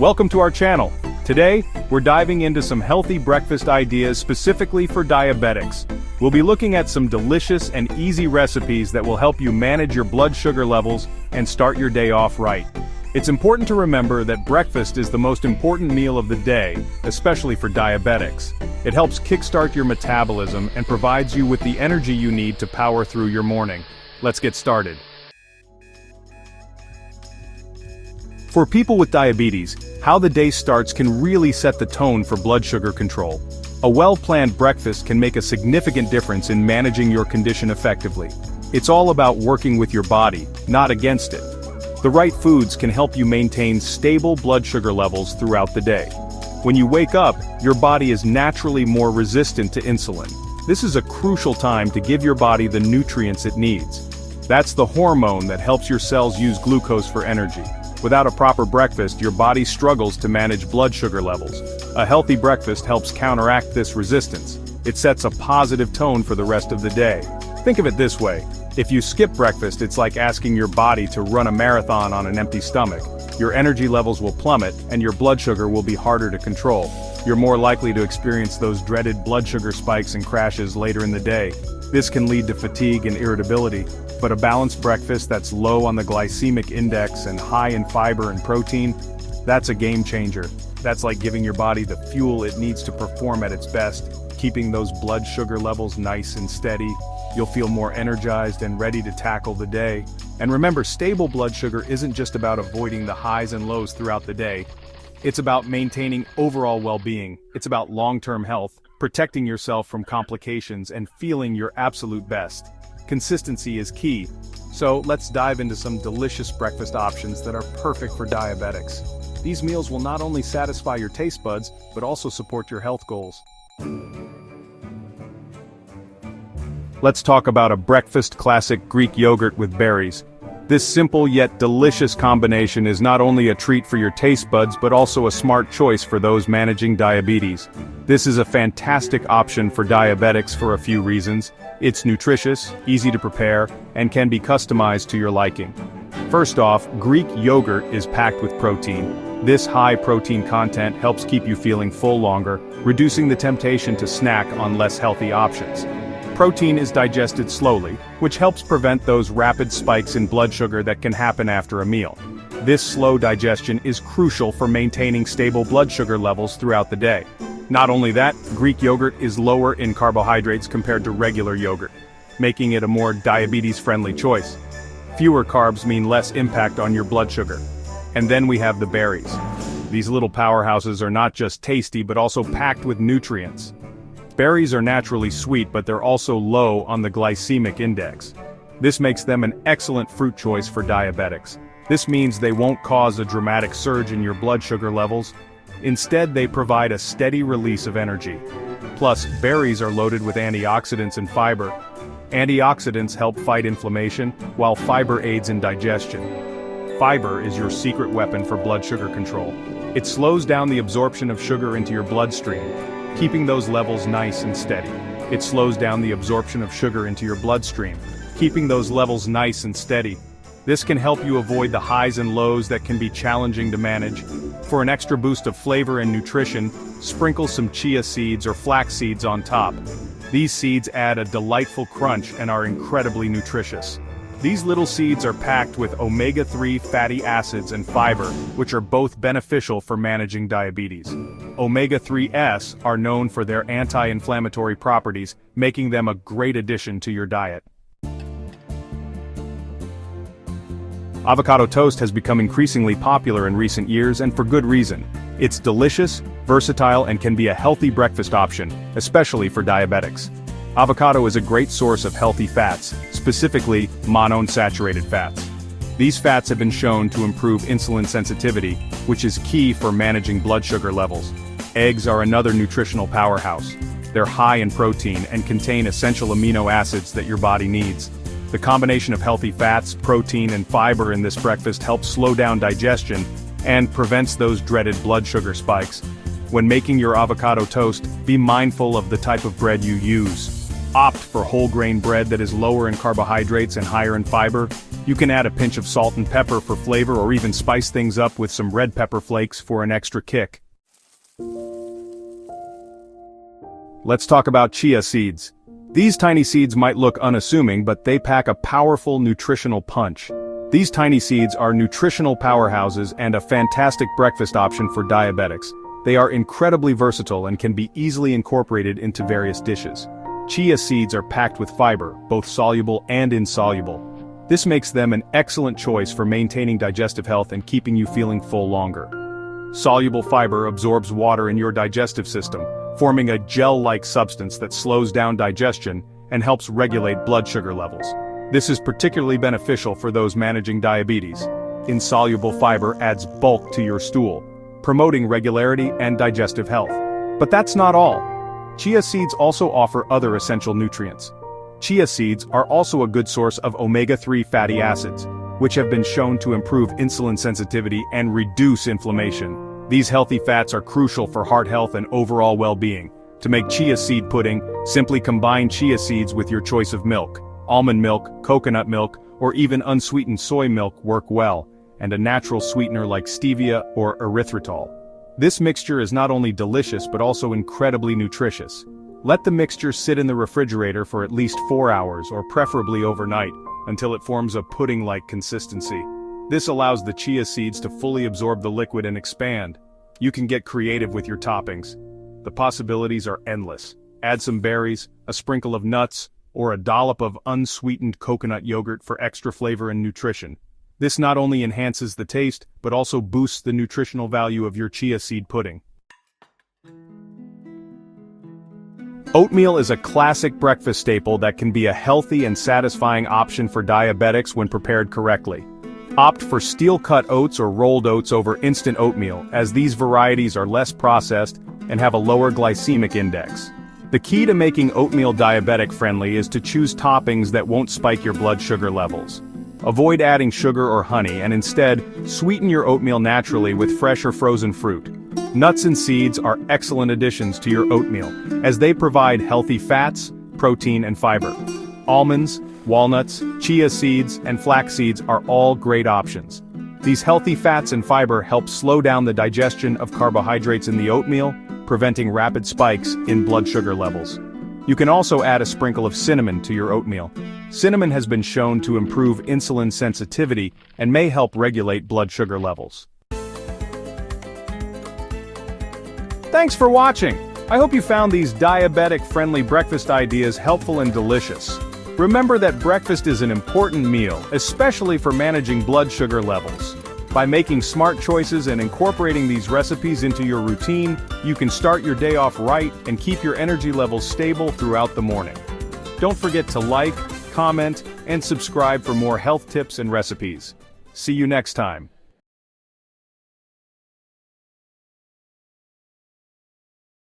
Welcome to our channel. Today, we're diving into some healthy breakfast ideas specifically for diabetics. We'll be looking at some delicious and easy recipes that will help you manage your blood sugar levels and start your day off right. It's important to remember that breakfast is the most important meal of the day, especially for diabetics. It helps kickstart your metabolism and provides you with the energy you need to power through your morning. Let's get started. For people with diabetes, how the day starts can really set the tone for blood sugar control. A well-planned breakfast can make a significant difference in managing your condition effectively. It's all about working with your body, not against it. The right foods can help you maintain stable blood sugar levels throughout the day. When you wake up, your body is naturally more resistant to insulin. This is a crucial time to give your body the nutrients it needs. That's the hormone that helps your cells use glucose for energy. Without a proper breakfast, your body struggles to manage blood sugar levels. A healthy breakfast helps counteract this resistance. It sets a positive tone for the rest of the day. Think of it this way. If you skip breakfast, it's like asking your body to run a marathon on an empty stomach. Your energy levels will plummet, and your blood sugar will be harder to control. You're more likely to experience those dreaded blood sugar spikes and crashes later in the day. This can lead to fatigue and irritability, but a balanced breakfast that's low on the glycemic index and high in fiber and protein, that's a game changer. That's like giving your body the fuel it needs to perform at its best, keeping those blood sugar levels nice and steady. You'll feel more energized and ready to tackle the day. And remember, stable blood sugar isn't just about avoiding the highs and lows throughout the day. It's about maintaining overall well-being. It's about long-term health, protecting yourself from complications, and feeling your absolute best. Consistency is key. So let's dive into some delicious breakfast options that are perfect for diabetics. These meals will not only satisfy your taste buds, but also support your health goals. Let's talk about a breakfast classic: Greek yogurt with berries. This simple yet delicious combination is not only a treat for your taste buds but also a smart choice for those managing diabetes. This is a fantastic option for diabetics for a few reasons. It's nutritious, easy to prepare, and can be customized to your liking. First off, Greek yogurt is packed with protein. This high protein content helps keep you feeling full longer, reducing the temptation to snack on less healthy options. Protein is digested slowly, which helps prevent those rapid spikes in blood sugar that can happen after a meal. This slow digestion is crucial for maintaining stable blood sugar levels throughout the day. Not only that, Greek yogurt is lower in carbohydrates compared to regular yogurt, making it a more diabetes-friendly choice. Fewer carbs mean less impact on your blood sugar. And then we have the berries. These little powerhouses are not just tasty but also packed with nutrients. Berries are naturally sweet, but they're also low on the glycemic index. This makes them an excellent fruit choice for diabetics. This means they won't cause a dramatic surge in your blood sugar levels. Instead, they provide a steady release of energy. Plus, berries are loaded with antioxidants and fiber. Antioxidants help fight inflammation, while fiber aids in digestion. Fiber is your secret weapon for blood sugar control. It slows down the absorption of sugar into your bloodstream, keeping those levels nice and steady. It slows down the absorption of sugar into your bloodstream, keeping those levels nice and steady. This can help you avoid the highs and lows that can be challenging to manage. For an extra boost of flavor and nutrition, sprinkle some chia seeds or flax seeds on top. These seeds add a delightful crunch and are incredibly nutritious. These little seeds are packed with omega-3 fatty acids and fiber, which are both beneficial for managing diabetes. Omega-3s are known for their anti-inflammatory properties, making them a great addition to your diet. Avocado toast has become increasingly popular in recent years, and for good reason. It's delicious, versatile, and can be a healthy breakfast option, especially for diabetics. Avocado is a great source of healthy fats, specifically monounsaturated fats. These fats have been shown to improve insulin sensitivity, which is key for managing blood sugar levels. Eggs are another nutritional powerhouse. They're high in protein and contain essential amino acids that your body needs. The combination of healthy fats, protein, and fiber in this breakfast helps slow down digestion and prevents those dreaded blood sugar spikes. When making your avocado toast, be mindful of the type of bread you use. Opt for whole grain bread that is lower in carbohydrates and higher in fiber. You can add a pinch of salt and pepper for flavor or even spice things up with some red pepper flakes for an extra kick. Let's talk about chia seeds. These tiny seeds might look unassuming, but they pack a powerful nutritional punch. These tiny seeds are nutritional powerhouses and a fantastic breakfast option for diabetics. They are incredibly versatile and can be easily incorporated into various dishes. Chia seeds are packed with fiber, both soluble and insoluble. This makes them an excellent choice for maintaining digestive health and keeping you feeling full longer. Soluble fiber absorbs water in your digestive system, forming a gel-like substance that slows down digestion and helps regulate blood sugar levels. This is particularly beneficial for those managing diabetes. Insoluble fiber adds bulk to your stool, promoting regularity and digestive health. But that's not all. Chia seeds also offer other essential nutrients. Chia seeds are also a good source of omega-3 fatty acids, which have been shown to improve insulin sensitivity and reduce inflammation. These healthy fats are crucial for heart health and overall well-being. To make chia seed pudding, simply combine chia seeds with your choice of milk. Almond milk, coconut milk, or even unsweetened soy milk work well, and a natural sweetener like stevia or erythritol. This mixture is not only delicious but also incredibly nutritious. Let the mixture sit in the refrigerator for at least 4 hours or preferably overnight, until it forms a pudding-like consistency. This allows the chia seeds to fully absorb the liquid and expand. You can get creative with your toppings. The possibilities are endless. Add some berries, a sprinkle of nuts, or a dollop of unsweetened coconut yogurt for extra flavor and nutrition. This not only enhances the taste, but also boosts the nutritional value of your chia seed pudding. Oatmeal is a classic breakfast staple that can be a healthy and satisfying option for diabetics when prepared correctly. Opt for steel-cut oats or rolled oats over instant oatmeal, as these varieties are less processed and have a lower glycemic index. The key to making oatmeal diabetic-friendly is to choose toppings that won't spike your blood sugar levels. Avoid adding sugar or honey and instead, sweeten your oatmeal naturally with fresh or frozen fruit. Nuts and seeds are excellent additions to your oatmeal, as they provide healthy fats, protein, and fiber. Almonds, walnuts, chia seeds, and flax seeds are all great options. These healthy fats and fiber help slow down the digestion of carbohydrates in the oatmeal, preventing rapid spikes in blood sugar levels. You can also add a sprinkle of cinnamon to your oatmeal. Cinnamon has been shown to improve insulin sensitivity and may help regulate blood sugar levels. Thanks for watching! I hope you found these diabetic-friendly breakfast ideas helpful and delicious. Remember that breakfast is an important meal, especially for managing blood sugar levels. By making smart choices and incorporating these recipes into your routine, you can start your day off right and keep your energy levels stable throughout the morning. Don't forget to like, comment, and subscribe for more health tips and recipes. See you next time.